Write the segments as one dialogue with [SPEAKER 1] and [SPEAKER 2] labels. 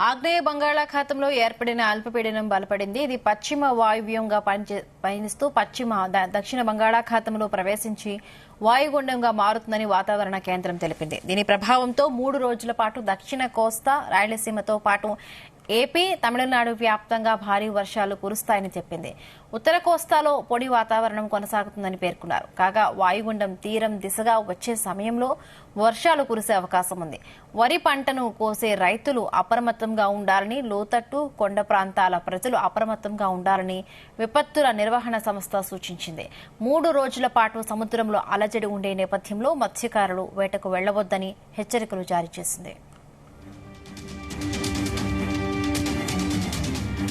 [SPEAKER 1] ఆగ్నేయ బంగాళాఖాతంలో ఏర్పడిన అల్పపీడనం బలపడింది. ఇది పశ్చిమ వాయువ్యంగా పయనిస్తూ దక్షిణ బంగాళాఖాతంలో ప్రవేశించి వాయుగుండంగా మారుతుందని వాతావరణ కేంద్రం తెలిపింది. దీని ప్రభావంతో 3 రోజుల పాటు దక్షిణ కోస్తా, రాయలసీమతో పాటు ఏపీ, తమిళనాడు వ్యాప్తంగా భారీ వర్షాలు కురుస్తాయని చెప్పింది. ఉత్తర కోస్తాలో పొడి వాతావరణం కొనసాగుతుందని పేర్కొన్నారు. కాగా వాయుగుండం తీరం దిశగా వచ్చే సమయంలో వర్షాలు కురిసే అవకాశం ఉంది. వరి పంటను కోసే రైతులు అప్రమత్తంగా ఉండాలని, లోతట్టు కొండ ప్రాంతాల ప్రజలు అప్రమత్తంగా ఉండాలని విపత్తుల నిర్వహణ సంస్థ సూచించింది. 3 రోజుల పాటు సముద్రంలో అలజడి ఉండే నేపథ్యంలో మత్స్యకారులు వేటకు వెళ్లవద్దని హెచ్చరికలు జారీ చేసింది.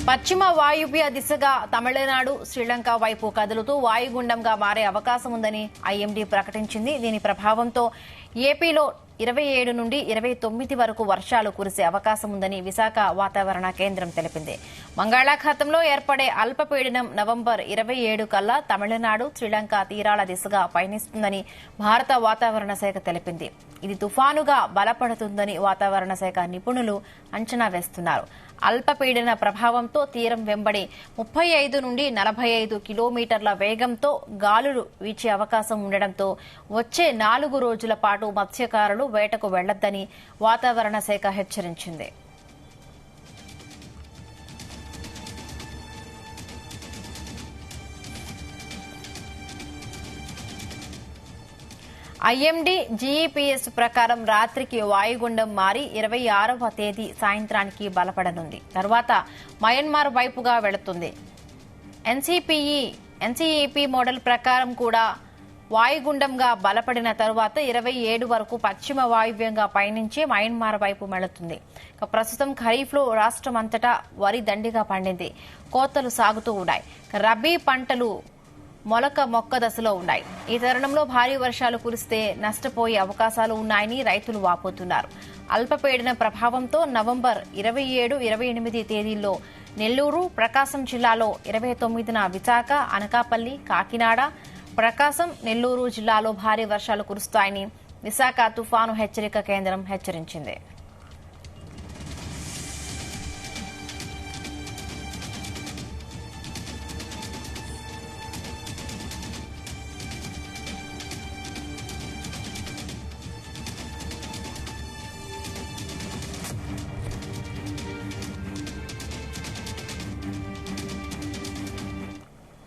[SPEAKER 1] పశ్చిమ వాయువ్య దిశగా తమిళనాడు, శ్రీలంక వైపు కదులుతూ వాయుగుండంగా మారే అవకాశం ఉందని ఐఎండీ ప్రకటించింది. దీని ప్రభావంతో ఏపీలో 27 నుండి 29 వరకు వర్షాలు కురిసే అవకాశం ఉందని విశాఖ వాతావరణ కేంద్రం తెలిపింది. బంగాళాఖాతంలో ఏర్పడే అల్పపీడనం నవంబర్ 27 కల్లా తమిళనాడు, శ్రీలంక తీరాల దిశగా పయనిస్తుందని భారత వాతావరణ శాఖ తెలిపింది. ఇది తుఫానుగా బలపడుతుందని వాతావరణ శాఖ నిపుణులు అంచనా వేస్తున్నారు. అల్పపీడన ప్రభావంతో తీరం వెంబడి 35 నుండి 45 కిలోమీటర్ల వేగంతో గాలులు వీచే అవకాశం ఉండడంతో వచ్చే 4 రోజుల పాటు మత్స్యకారులు వేటకు వెళ్లొద్దని వాతావరణ శాఖ హెచ్చరించింది. ఐఎండీ జీఈపీఎస్ ప్రకారం రాత్రికి వాయుగుండం మారి 26వ తేదీ సాయంత్రానికి బలపడనుంది. తర్వాత మయన్మార్ వైపుగా వెళుతుంది. ఎన్సీఈపీ మోడల్ ప్రకారం కూడా వాయుగుండంగా బలపడిన తరువాత 27 వరకు పశ్చిమ వాయువ్యంగా పయనించి మయన్మార్ వైపు వెళుతుంది. ప్రస్తుతం ఖరీఫ్లో రాష్ట్రమంతటా వరి దండిగా పండింది. కోతలు సాగుతూ ఉన్నాయి. రబీ పంటలు మొక్క దశలో ఉన్నాయి. ఈ తరుణంలో భారీ వర్షాలు కురిస్తే నష్టపోయే అవకాశాలు ఉన్నాయని రైతులు వాపోతున్నారు. అల్పపీడన ప్రభావంతో నవంబర్ 27, 28 తేదీల్లో నెల్లూరు, ప్రకాశం జిల్లాలో, 29న విశాఖ, అనకాపల్లి, కాకినాడ, ప్రకాశం, నెల్లూరు జిల్లాలో భారీ వర్షాలు కురుస్తాయని విశాఖ తుఫాను హెచ్చరిక కేంద్రం హెచ్చరించింది.